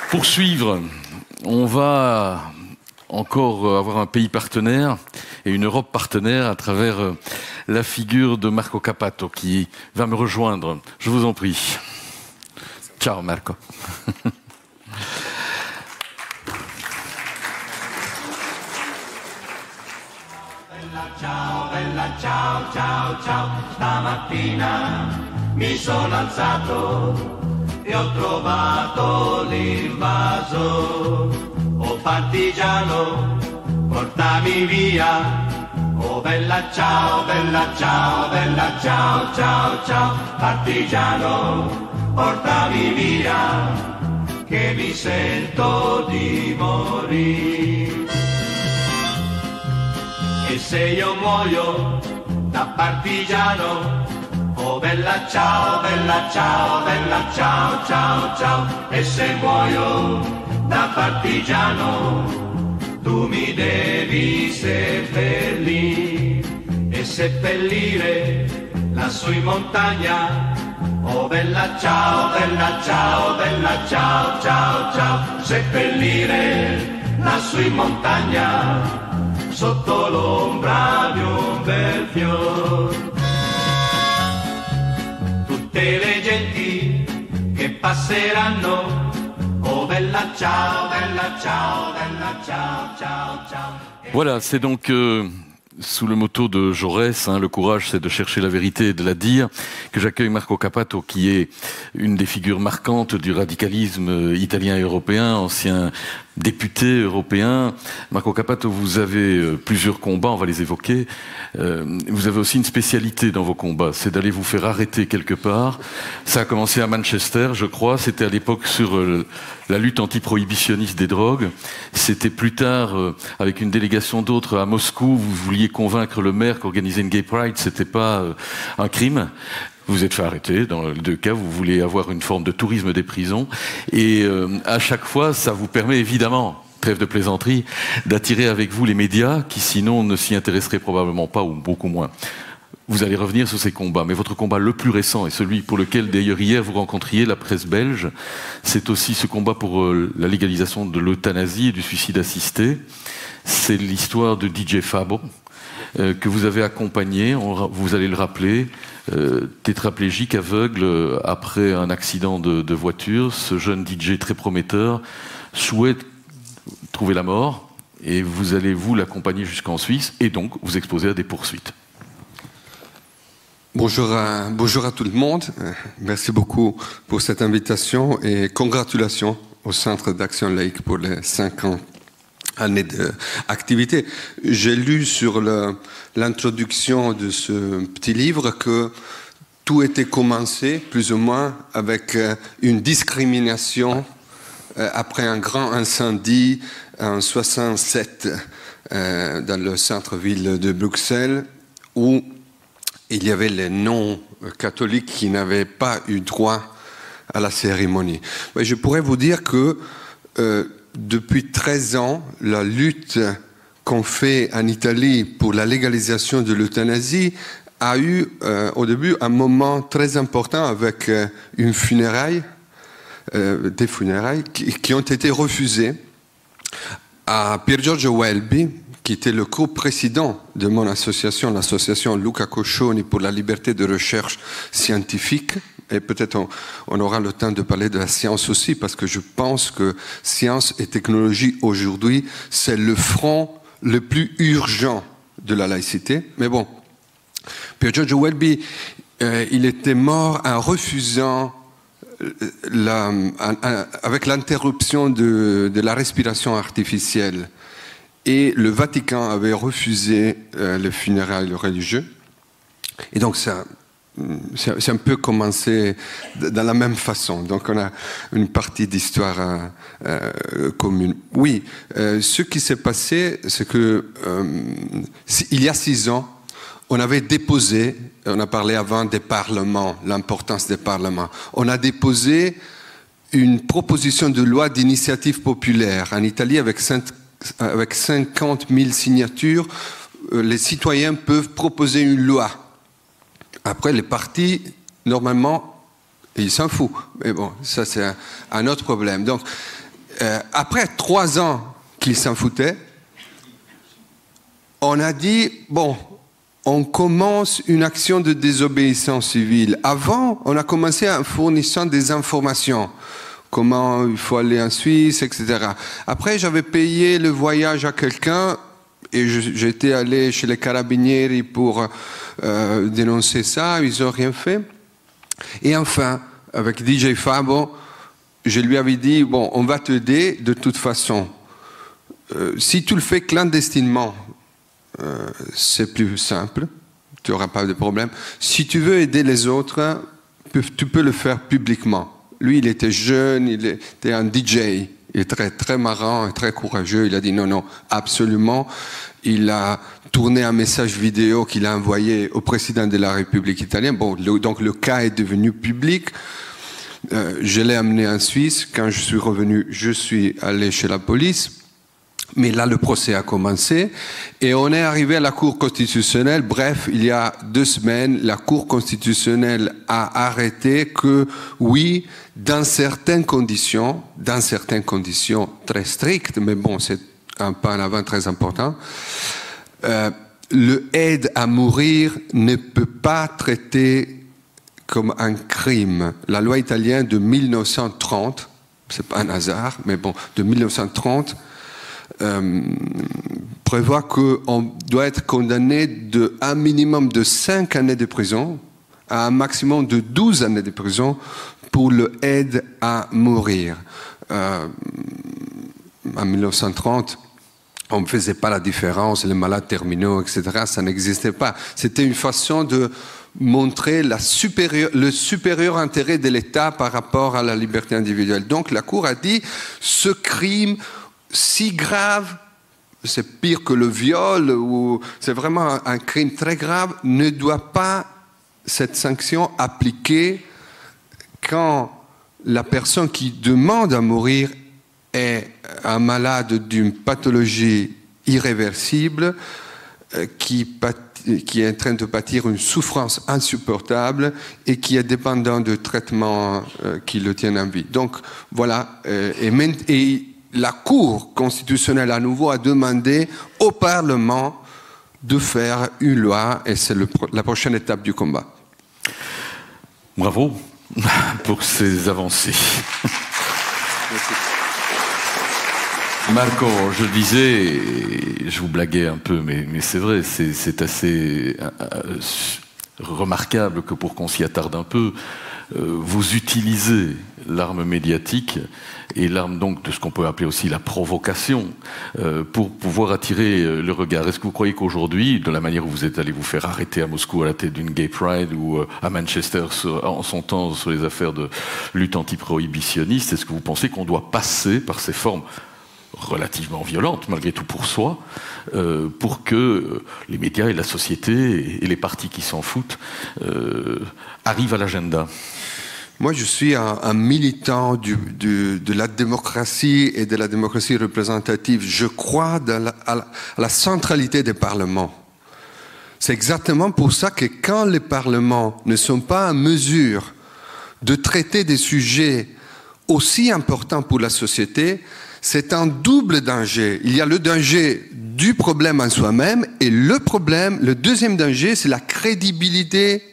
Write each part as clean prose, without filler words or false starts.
Poursuivre, on va encore avoir un pays partenaire et une Europe partenaire à travers la figure de Marco Cappato qui va me rejoindre. Je vous en prie. Ciao Marco. Ciao, bella ciao, ciao, ciao, stamattina mi sono alzato e ho trovato l'invaso. Oh partigiano, portami via. Oh bella ciao, bella ciao, bella ciao, ciao, ciao, partigiano, portami via, che mi sento di morire. E se io muoio da partigiano, oh bella ciao, bella ciao, bella ciao, ciao, ciao. E se muoio da partigiano, tu mi devi seppellire e seppellire lassù in montagna. Oh bella ciao, bella ciao, bella ciao, ciao, ciao. Seppellire lassù in montagna sotto l'ombra di un bel fior. Tutte le genti che passeranno, oh bella ciao, bella ciao, bella ciao, ciao, ciao. Voilà, c'est donc sous le motto de Jaurès, le courage c'est de chercher la vérité et de la dire, que j'accueille Marco Cappato, qui est une des figures marquantes du radicalisme italien et européen, ancien député européen. Marco Cappato, vous avez plusieurs combats, on va les évoquer. Vous avez aussi une spécialité dans vos combats, c'est d'aller vous faire arrêter quelque part. Ça a commencé à Manchester, je crois. C'était à l'époque sur la lutte anti-prohibitionniste des drogues. C'était plus tard, avec une délégation d'autres à Moscou, vous vouliez convaincre le maire qu'organiser une gay pride, c'était pas un crime. Vous êtes fait arrêter, dans les deux cas, vous voulez avoir une forme de tourisme des prisons. Et à chaque fois, ça vous permet évidemment, trêve de plaisanterie, d'attirer avec vous les médias qui sinon ne s'y intéresseraient probablement pas ou beaucoup moins. Vous allez revenir sur ces combats, mais votre combat le plus récent et celui pour lequel d'ailleurs hier vous rencontriez la presse belge, c'est aussi ce combat pour la légalisation de l'euthanasie et du suicide assisté. C'est l'histoire de DJ Fabo, que vous avez accompagné, vous allez le rappeler, tétraplégique, aveugle, après un accident de voiture. Ce jeune DJ très prometteur souhaite trouver la mort et vous allez vous l'accompagner jusqu'en Suisse et donc vous exposer à des poursuites. Bonjour à tout le monde. Merci beaucoup pour cette invitation et congratulations au Centre d'Action Laïque pour les 5 ans. Année d'activité. J'ai lu sur l'introduction de ce petit livre que tout était commencé, plus ou moins, avec une discrimination après un grand incendie en 67 dans le centre-ville de Bruxelles, où il y avait les non-catholiques qui n'avaient pas eu droit à la cérémonie. Je pourrais vous dire que depuis 13 ans, la lutte qu'on fait en Italie pour la légalisation de l'euthanasie a eu au début un moment très important avec des funérailles qui ont été refusées à Pier Giorgio Welby, qui était le co-président de mon association, l'association Luca Coscioni pour la liberté de recherche scientifique. Et peut-être on aura le temps de parler de la science aussi, parce que je pense que science et technologie aujourd'hui, c'est le front le plus urgent de la laïcité. Mais bon, Pier Giorgio Welby, il était mort en refusant, avec l'interruption de la respiration artificielle. Et le Vatican avait refusé les funérailles religieux. Et donc c'est un peu commencé de la même façon. Donc on a une partie d'histoire commune. Oui, ce qui s'est passé, c'est que il y a 6 ans, on avait déposé, on a parlé avant des parlements, l'importance des parlements, on a déposé une proposition de loi d'initiative populaire en Italie avec 50 000 signatures. Les citoyens peuvent proposer une loi. Après, les partis, normalement, ils s'en foutent. Mais bon, ça, c'est un autre problème. Donc, après 3 ans qu'il s'en foutait, on a dit, bon, on commence une action de désobéissance civile. Avant, on a commencé en fournissant des informations. Comment il faut aller en Suisse, etc. Après, j'avais payé le voyage à quelqu'un et j'étais allé chez les carabinieri pour dénoncer ça. Ils n'ont rien fait. Et enfin, avec DJ Fabo, je lui avais dit, bon, on va t'aider de toute façon. Si tu le fais clandestinement, c'est plus simple, tu n'auras pas de problème. Si tu veux aider les autres, tu peux le faire publiquement. Lui, il était jeune, il était un DJ, il est très, très marrant et très courageux. Il a dit non, non, absolument. Il a tourné un message vidéo qu'il a envoyé au président de la République italienne. Bon, donc le cas est devenu public. Je l'ai amené en Suisse. Quand je suis revenu, je suis allé chez la police. Mais là, le procès a commencé et on est arrivé à la Cour constitutionnelle. Bref, il y a 2 semaines, la Cour constitutionnelle a arrêté que, oui, dans certaines conditions très strictes, mais bon, c'est un pas en avant très important, le aide à mourir ne peut pas traiter comme un crime. La loi italienne de 1930, c'est pas un hasard, mais bon, de 1930, prévoit qu'on doit être condamné de un minimum de 5 années de prison à un maximum de 12 années de prison pour le aide à mourir. En 1930, on ne faisait pas la différence, les malades terminaux, etc. Ça n'existait pas. C'était une façon de montrer le supérieur intérêt de l'État par rapport à la liberté individuelle. Donc la Cour a dit, ce crime si grave, c'est pire que le viol, ou c'est vraiment un crime très grave, ne doit pas cette sanction appliquer quand la personne qui demande à mourir est un malade d'une pathologie irréversible qui est en train de pâtir une souffrance insupportable et qui est dépendant de traitements qui le tiennent en vie. Donc voilà, et la Cour constitutionnelle à nouveau a demandé au Parlement de faire une loi et c'est la prochaine étape du combat. Bravo pour ces avancées. Merci. Marco, je disais, je vous blaguais un peu, mais c'est vrai, c'est assez remarquable que pour qu'on s'y attarde un peu, vous utilisez l'arme médiatique et l'arme donc de ce qu'on peut appeler aussi la provocation pour pouvoir attirer le regard. Est-ce que vous croyez qu'aujourd'hui, de la manière où vous êtes allé vous faire arrêter à Moscou à la tête d'une gay pride ou à Manchester en son temps sur les affaires de lutte anti-prohibitionniste, est-ce que vous pensez qu'on doit passer par ces formes relativement violentes, malgré tout pour soi, pour que les médias et la société et les partis qui s'en foutent arrivent à l'agenda? Moi, je suis un militant de la démocratie et de la démocratie représentative. Je crois à la centralité des parlements. C'est exactement pour ça que quand les parlements ne sont pas en mesure de traiter des sujets aussi importants pour la société, c'est un double danger. Il y a le danger du problème en soi-même et le deuxième danger, c'est la crédibilité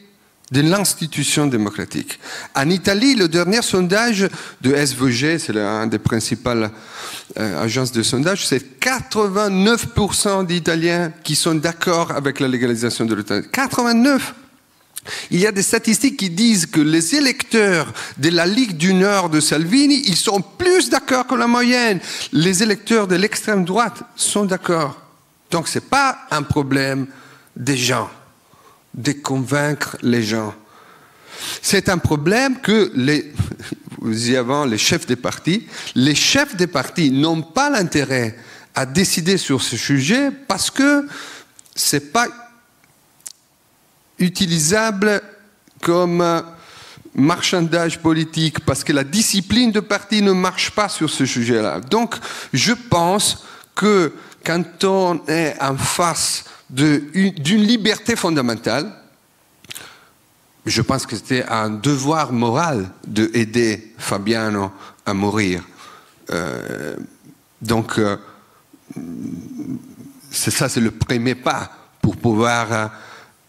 de l'institution démocratique. En Italie, le dernier sondage de SVG, c'est l'une des principales agences de sondage, c'est 89% d'Italiens qui sont d'accord avec la légalisation de l'euthanasie. 89! Il y a des statistiques qui disent que les électeurs de la Ligue du Nord de Salvini, ils sont plus d'accord que la moyenne. Les électeurs de l'extrême droite sont d'accord. Donc ce n'est pas un problème des gens, de convaincre les gens. C'est un problème que vous y avez les chefs des partis n'ont pas l'intérêt à décider sur ce sujet parce que ce n'est pas utilisable comme marchandage politique, parce que la discipline de parti ne marche pas sur ce sujet-là. Donc, je pense que quand on est en face d'une liberté fondamentale, je pense que c'était un devoir moral d'aider Fabiano à mourir. Donc, c'est le premier pas pour pouvoir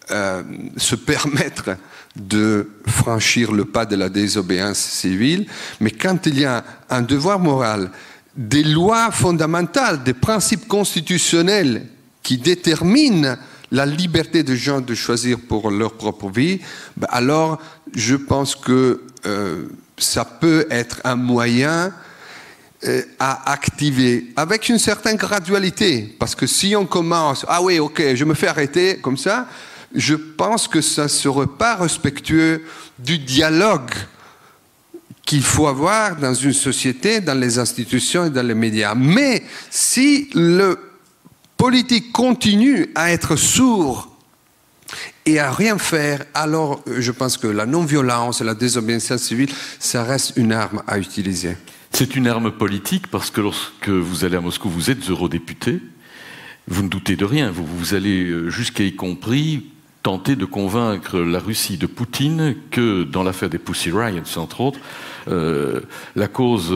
se permettre de franchir le pas de la désobéissance civile. Mais quand il y a un devoir moral, des lois fondamentales, des principes constitutionnels qui déterminent la liberté des gens de choisir pour leur propre vie, alors je pense que ça peut être un moyen à activer avec une certaine gradualité. Parce que si on commence, ah oui, ok, je me fais arrêter comme ça, je pense que ça ne serait pas respectueux du dialogue qu'il faut avoir dans une société, dans les institutions et dans les médias. Mais si le politique continue à être sourd et à rien faire, alors je pense que la non-violence et la désobéissance civile, ça reste une arme à utiliser. C'est une arme politique parce que lorsque vous allez à Moscou, vous êtes eurodéputé, vous ne doutez de rien, vous allez jusqu'à y compris tenter de convaincre la Russie de Poutine que dans l'affaire des Pussy Riots, entre autres, la cause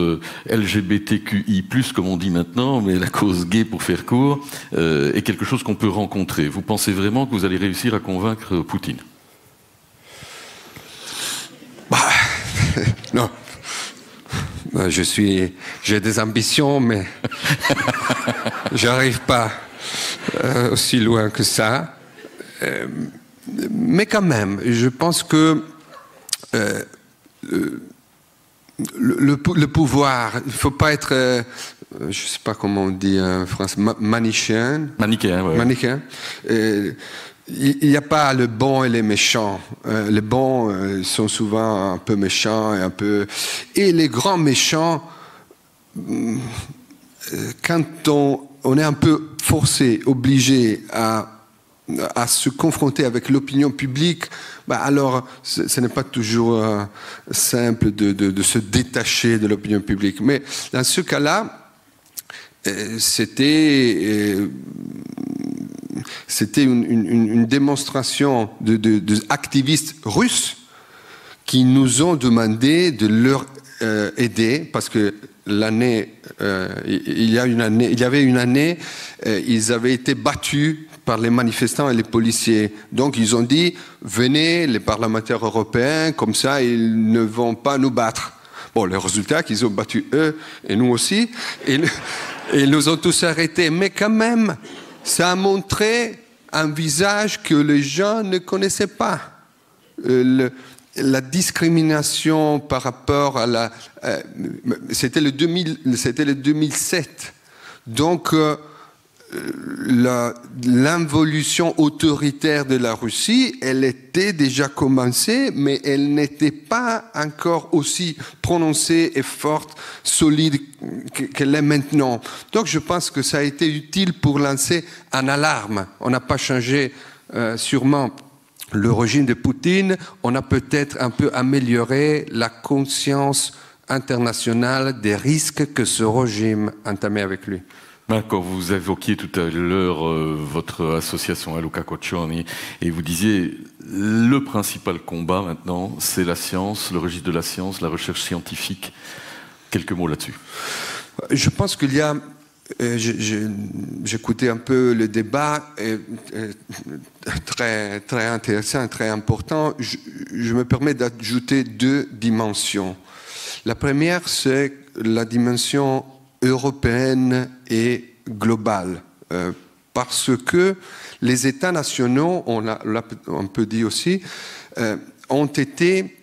LGBTQI+, comme on dit maintenant, mais la cause gay pour faire court, est quelque chose qu'on peut rencontrer. Vous pensez vraiment que vous allez réussir à convaincre Poutine? Non. J'ai des ambitions, mais j'arrive pas aussi loin que ça. Mais quand même, je pense que le pouvoir, il ne faut pas être, je ne sais pas comment on dit en français, manichéen. Manichéen, oui. Manichéen. Il n'y a pas le bon et les méchants. Les bons sont souvent un peu méchants et les grands méchants, quand on est un peu forcé, obligé à se confronter avec l'opinion publique, alors ce n'est pas toujours simple de se détacher de l'opinion publique. Mais dans ce cas-là, c'était une démonstration d'activistes russes qui nous ont demandé de leur aider, parce que il y avait une année, ils avaient été battus par les manifestants et les policiers. Donc ils ont dit, venez les parlementaires européens, comme ça ils ne vont pas nous battre. Bon, le résultat, qu'ils ont battu eux et nous aussi, et ils nous ont tous arrêtés. Mais quand même, ça a montré un visage que les gens ne connaissaient pas. La discrimination par rapport à c'était le 2007. Donc, l'involution autoritaire de la Russie, elle était déjà commencée, mais elle n'était pas encore aussi prononcée et forte, solide qu'elle est maintenant. Donc je pense que ça a été utile pour lancer une alarme. On n'a pas changé sûrement le régime de Poutine, on a peut-être un peu amélioré la conscience internationale des risques que ce régime entamait avec lui. Quand vous évoquiez tout à l'heure votre association Luca Coccioni, et vous disiez le principal combat maintenant, c'est la science, le registre de la science, la recherche scientifique. Quelques mots là-dessus. Je pense qu'il y a... J'écoutais un peu le débat, très, très intéressant, très important. Je me permets d'ajouter deux dimensions. La première, c'est la dimension européenne et globale, parce que les États nationaux, on peut dire aussi, ont été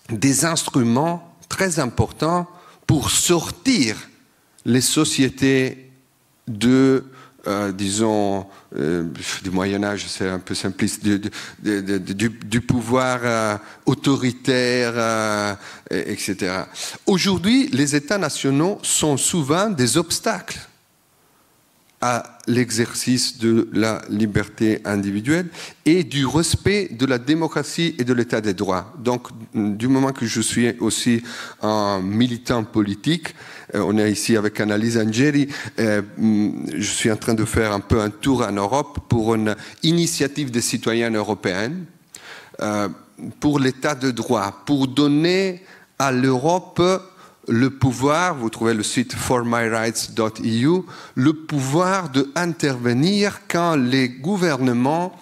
des instruments très importants pour sortir les sociétés disons, du Moyen-Âge, c'est un peu simpliste, du pouvoir autoritaire, etc. Aujourd'hui, les États nationaux sont souvent des obstacles à l'exercice de la liberté individuelle et du respect de la démocratie et de l'état des droits. Donc, du moment que je suis aussi un militant politique, on est ici avec Annalise Angeri, je suis en train de faire un peu un tour en Europe pour une initiative des citoyens européens pour l'état de droit, pour donner à l'Europe le pouvoir, vous trouvez le site formyrights.eu, le pouvoir d'intervenir quand les gouvernements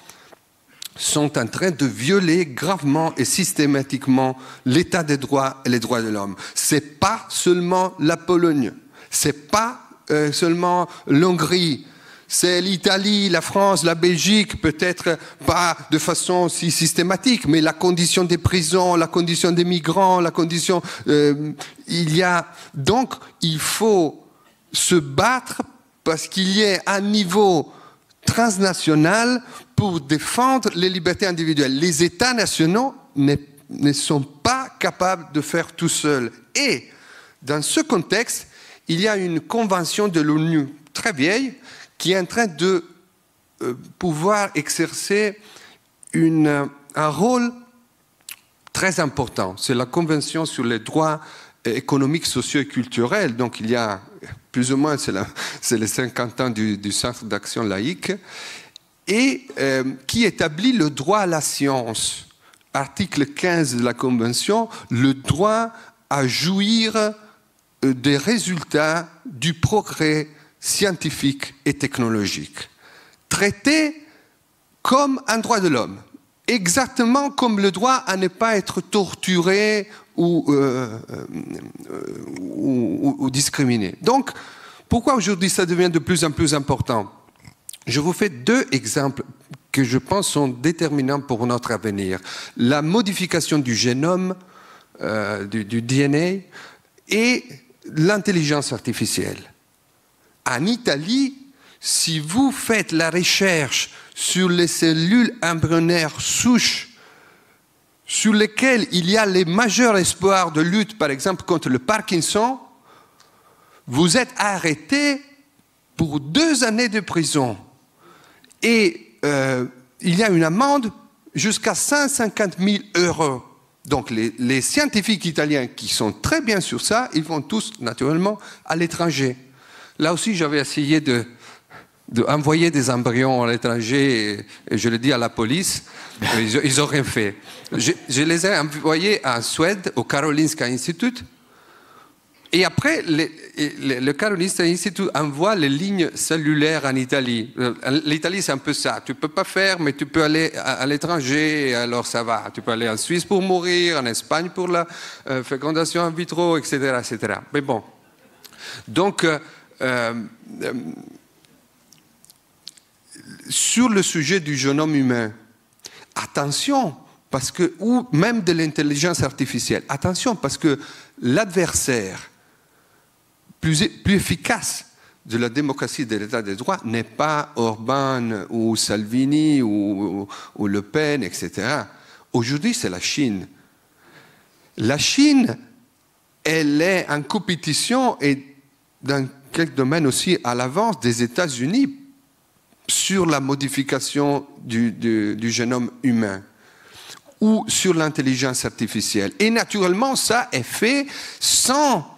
sont en train de violer gravement et systématiquement l'état des droits et les droits de l'homme. C'est pas seulement la Pologne, c'est pas seulement l'Hongrie, c'est l'Italie, la France, la Belgique, peut-être pas de façon si systématique, mais la condition des prisons, la condition des migrants, la condition... Donc, il faut se battre parce qu'il y ait un niveau transnational pour défendre les libertés individuelles. Les États nationaux ne sont pas capables de faire tout seuls. Et dans ce contexte, il y a une convention de l'ONU très vieille qui est en train de pouvoir exercer un rôle très important. C'est la Convention sur les droits économiques, sociaux et culturels. Donc il y a plus ou moins, c'est les 50 ans du Centre d'action laïque, et qui établit le droit à la science. Article 15 de la Convention, le droit à jouir des résultats du progrès scientifique et technologique, traité comme un droit de l'homme, exactement comme le droit à ne pas être torturé ou discriminé. Donc, pourquoi aujourd'hui ça devient de plus en plus important? Je vous fais deux exemples que je pense sont déterminants pour notre avenir. La modification du génome, du DNA, et l'intelligence artificielle. En Italie, si vous faites la recherche sur les cellules embryonnaires souches sur lesquelles il y a les majeurs espoirs de lutte, par exemple, contre le Parkinson, vous êtes arrêté pour 2 années de prison. Et il y a une amende jusqu'à 150 000 €. Donc les scientifiques italiens qui sont très bien sur ça, ils vont tous naturellement à l'étranger. Là aussi, j'avais essayé d'envoyer des embryons à l'étranger et je le dis à la police, ils n'ont rien fait. Je les ai envoyés en Suède, au Karolinska Institute, et après, le Karolinska Institute envoie les lignes cellulaires en Italie. L'Italie, c'est un peu ça. Tu ne peux pas faire, mais tu peux aller à l'étranger, alors ça va. Tu peux aller en Suisse pour mourir, en Espagne pour la fécondation in vitro, etc., etc. Mais bon. Donc, sur le sujet du génome humain, attention, parce que, ou même de l'intelligence artificielle, attention, parce que l'adversaire plus efficace de la démocratie et de l'état de droit n'est pas Orban ou Salvini ou Le Pen, etc. Aujourd'hui, c'est la Chine. La Chine, elle est en compétition et dans quelques domaines aussi à l'avance des États-Unis sur la modification du génome humain ou sur l'intelligence artificielle. Et naturellement, ça est fait sans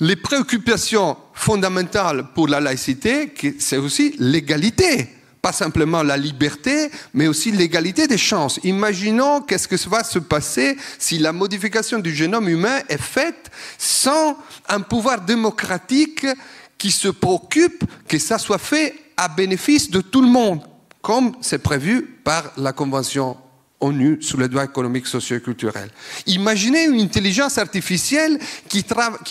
les préoccupations fondamentales pour la laïcité, c'est aussi l'égalité. Pas simplement la liberté, mais aussi l'égalité des chances. Imaginons qu'est-ce que va se passer si la modification du génome humain est faite sans un pouvoir démocratique qui se préoccupe que ça soit fait à bénéfice de tout le monde, comme c'est prévu par la Convention ONU sur les droits économiques, sociaux et culturels. Imaginez une intelligence artificielle qui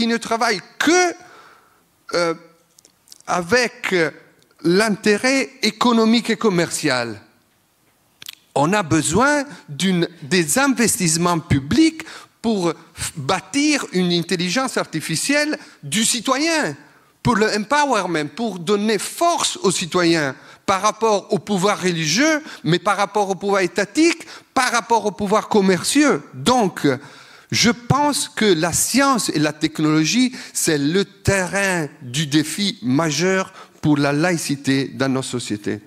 ne travaille que avec l'intérêt économique et commercial. On a besoin des investissements publics pour bâtir une intelligence artificielle du citoyen, pour le empowerment, pour donner force aux citoyens par rapport au pouvoir religieux, mais par rapport au pouvoir étatique, par rapport au pouvoir commerciaux. Donc, je pense que la science et la technologie, c'est le terrain du défi majeur pour la laïcité dans nos sociétés.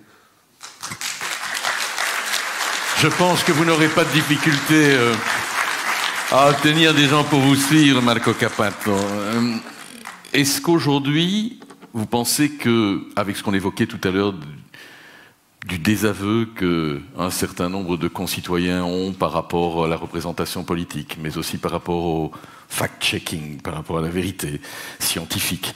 Je pense que vous n'aurez pas de difficulté à obtenir des gens pour vous suivre, Marco Cappato. Est-ce qu'aujourd'hui, vous pensez que, avec ce qu'on évoquait tout à l'heure du désaveu qu'un certain nombre de concitoyens ont par rapport à la représentation politique, mais aussi par rapport au fact-checking, par rapport à la vérité scientifique,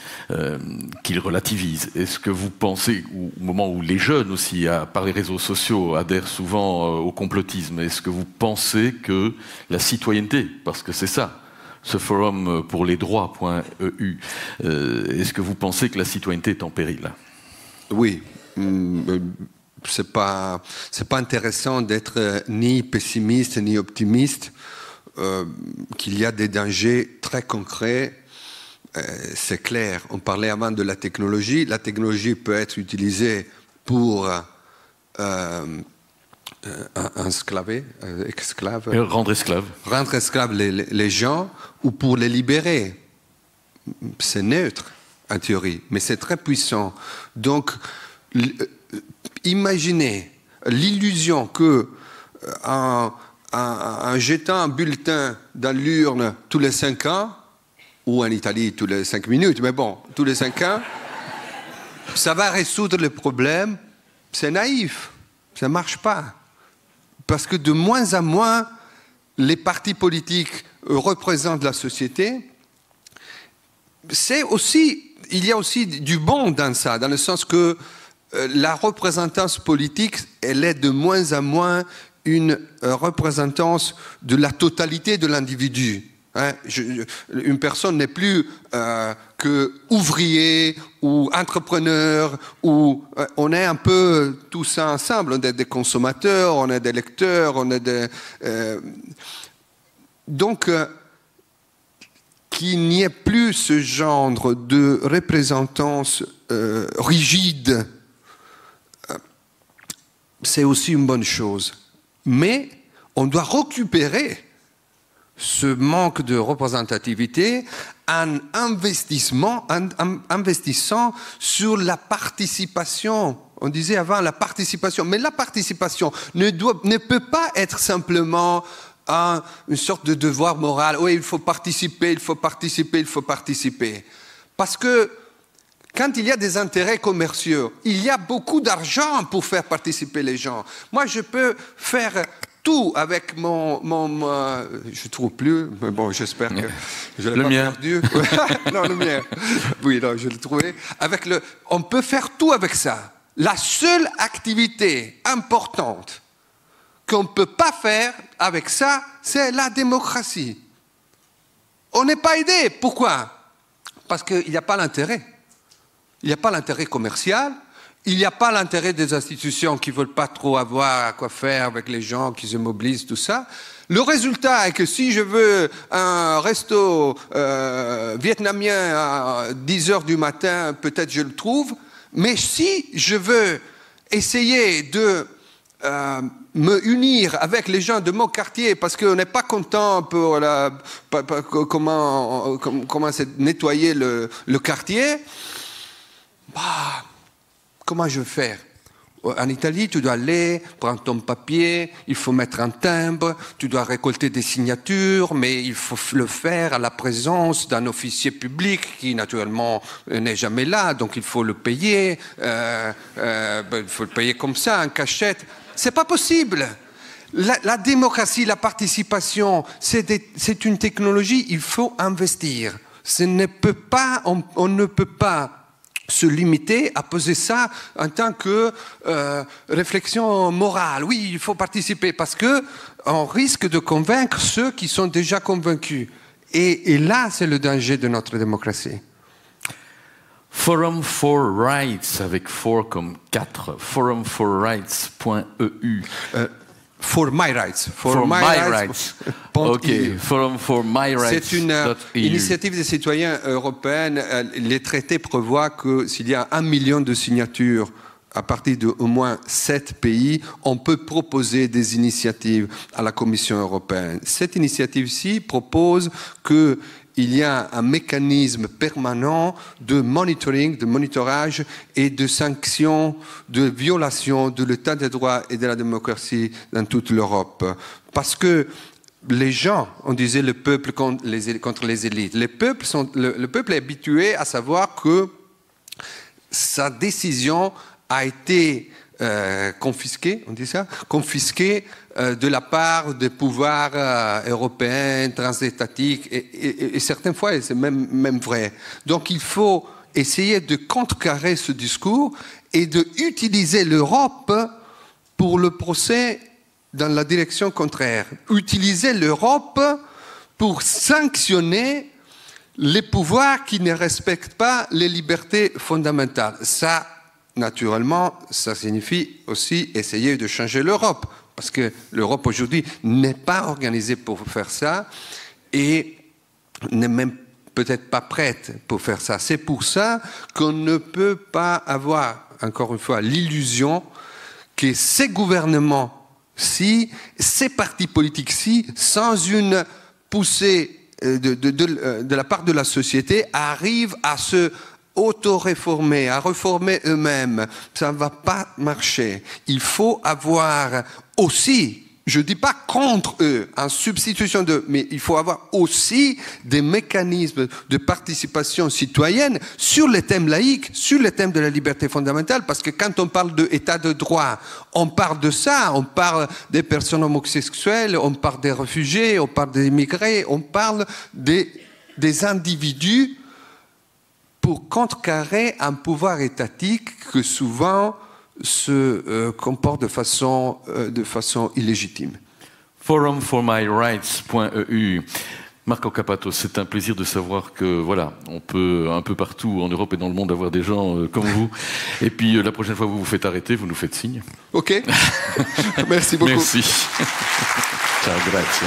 qu'ils relativisent. Est-ce que vous pensez, au moment où les jeunes aussi, par les réseaux sociaux, adhèrent souvent au complotisme, est-ce que vous pensez que la citoyenneté, parce que c'est ça, ce forum pour les droits.eu, est-ce que vous pensez que la citoyenneté est en péril? Oui. C'est pas intéressant d'être ni pessimiste ni optimiste. Qu'il y a des dangers très concrets, c'est clair. On parlait avant de la technologie. La technologie peut être utilisée pour rendre esclaves les gens, ou pour les libérer. C'est neutre en théorie, mais c'est très puissant. Donc, imaginez l'illusion que en jetant un bulletin dans l'urne tous les 5 ans, ou en Italie tous les 5 minutes, mais bon, tous les 5 ans, ça va résoudre le problème. C'est naïf, ça ne marche pas. Parce que de moins en moins, les partis politiques représentent la société. Il y a aussi du bon dans ça, dans le sens que la représentance politique, elle est de moins en moins une représentance de la totalité de l'individu. Une personne n'est plus que ouvrier ou entrepreneur, on est un peu tout ça ensemble. On est des consommateurs, on est des lecteurs, on est des... Donc, qu'il n'y ait plus ce genre de représentance rigide, c'est aussi une bonne chose. Mais on doit récupérer ce manque de représentativité en investissant sur la participation. On disait avant la participation, mais la participation ne peut pas être simplement une sorte de devoir moral. Oui, il faut participer, il faut participer, il faut participer. Parce que quand il y a des intérêts commerciaux, il y a beaucoup d'argent pour faire participer les gens. Moi, je peux faire tout avec mon je ne trouve plus, mais bon, j'espère que je l'ai pas perdu. Non, le mien. Oui, non, je l'ai trouvé. On peut faire tout avec ça. La seule activité importante qu'on ne peut pas faire avec ça, c'est la démocratie. On n'est pas aidé. Pourquoi? Parce qu'il n'y a pas l'intérêt. Il n'y a pas l'intérêt commercial, il n'y a pas l'intérêt des institutions qui ne veulent pas trop avoir à quoi faire avec les gens qui se mobilisent, tout ça. Le résultat est que si je veux un resto vietnamien à 10h du matin, peut-être je le trouve, mais si je veux essayer de me unir avec les gens de mon quartier parce qu'on n'est pas content pour comment c'est nettoyer le quartier, comment je vais faire? En Italie, tu dois aller prendre ton papier, il faut mettre un timbre, tu dois récolter des signatures, mais il faut le faire à la présence d'un officier public qui, naturellement, n'est jamais là, donc il faut le payer. Il faut le payer comme ça, en cachette. C'est pas possible. La démocratie, la participation, c'est une technologie, il faut investir. On ne peut pas se limiter à poser ça en tant que réflexion morale. Oui, il faut participer parce qu'on risque de convaincre ceux qui sont déjà convaincus. Et là, c'est le danger de notre démocratie. Forum for Rights, avec 4 comme 4, forumforrights.eu. For My Rights. For My Rights. Ok, Forum for My Rights. C'est une initiative des citoyens européenne. Les traités prévoient que s'il y a 1 million de signatures à partir d'au moins 7 pays, on peut proposer des initiatives à la Commission européenne. Cette initiative-ci propose qu'il y a un mécanisme permanent de monitoring, de monitorage et de sanctions de violation de l'état de droit et de la démocratie dans toute l'Europe. Parce que les gens, on disait le peuple contre les élites. Le peuple est habitué à savoir que sa décision a été confisqués, on dit ça, confisqués de la part des pouvoirs européens, transétatiques, et certaines fois, c'est même vrai. Donc il faut essayer de contrecarrer ce discours et d'utiliser l'Europe pour le procès dans la direction contraire. Utiliser l'Europe pour sanctionner les pouvoirs qui ne respectent pas les libertés fondamentales. Ça, naturellement, ça signifie aussi essayer de changer l'Europe, parce que l'Europe aujourd'hui n'est pas organisée pour faire ça et n'est même peut-être pas prête pour faire ça. C'est pour ça qu'on ne peut pas avoir, encore une fois, l'illusion que ces gouvernements-ci, ces partis politiques-ci, sans une poussée de la part de la société, arrivent à se auto-réformer, à reformer eux-mêmes. Ça ne va pas marcher. Il faut avoir aussi, je ne dis pas contre eux, en substitution d'eux, mais il faut avoir aussi des mécanismes de participation citoyenne sur les thèmes laïques, sur les thèmes de la liberté fondamentale, parce que quand on parle d'état de droit, on parle de ça, on parle des personnes homosexuelles, on parle des réfugiés, on parle des immigrés, on parle des individus pour contrecarrer un pouvoir étatique que souvent se comporte de façon illégitime. Forumformyrights.eu. Marco Cappato, c'est un plaisir de savoir que voilà, on peut un peu partout en Europe et dans le monde avoir des gens comme vous. Et puis la prochaine fois que vous vous faites arrêter, vous nous faites signe. Ok. Merci beaucoup. Merci. Ciao, grazie.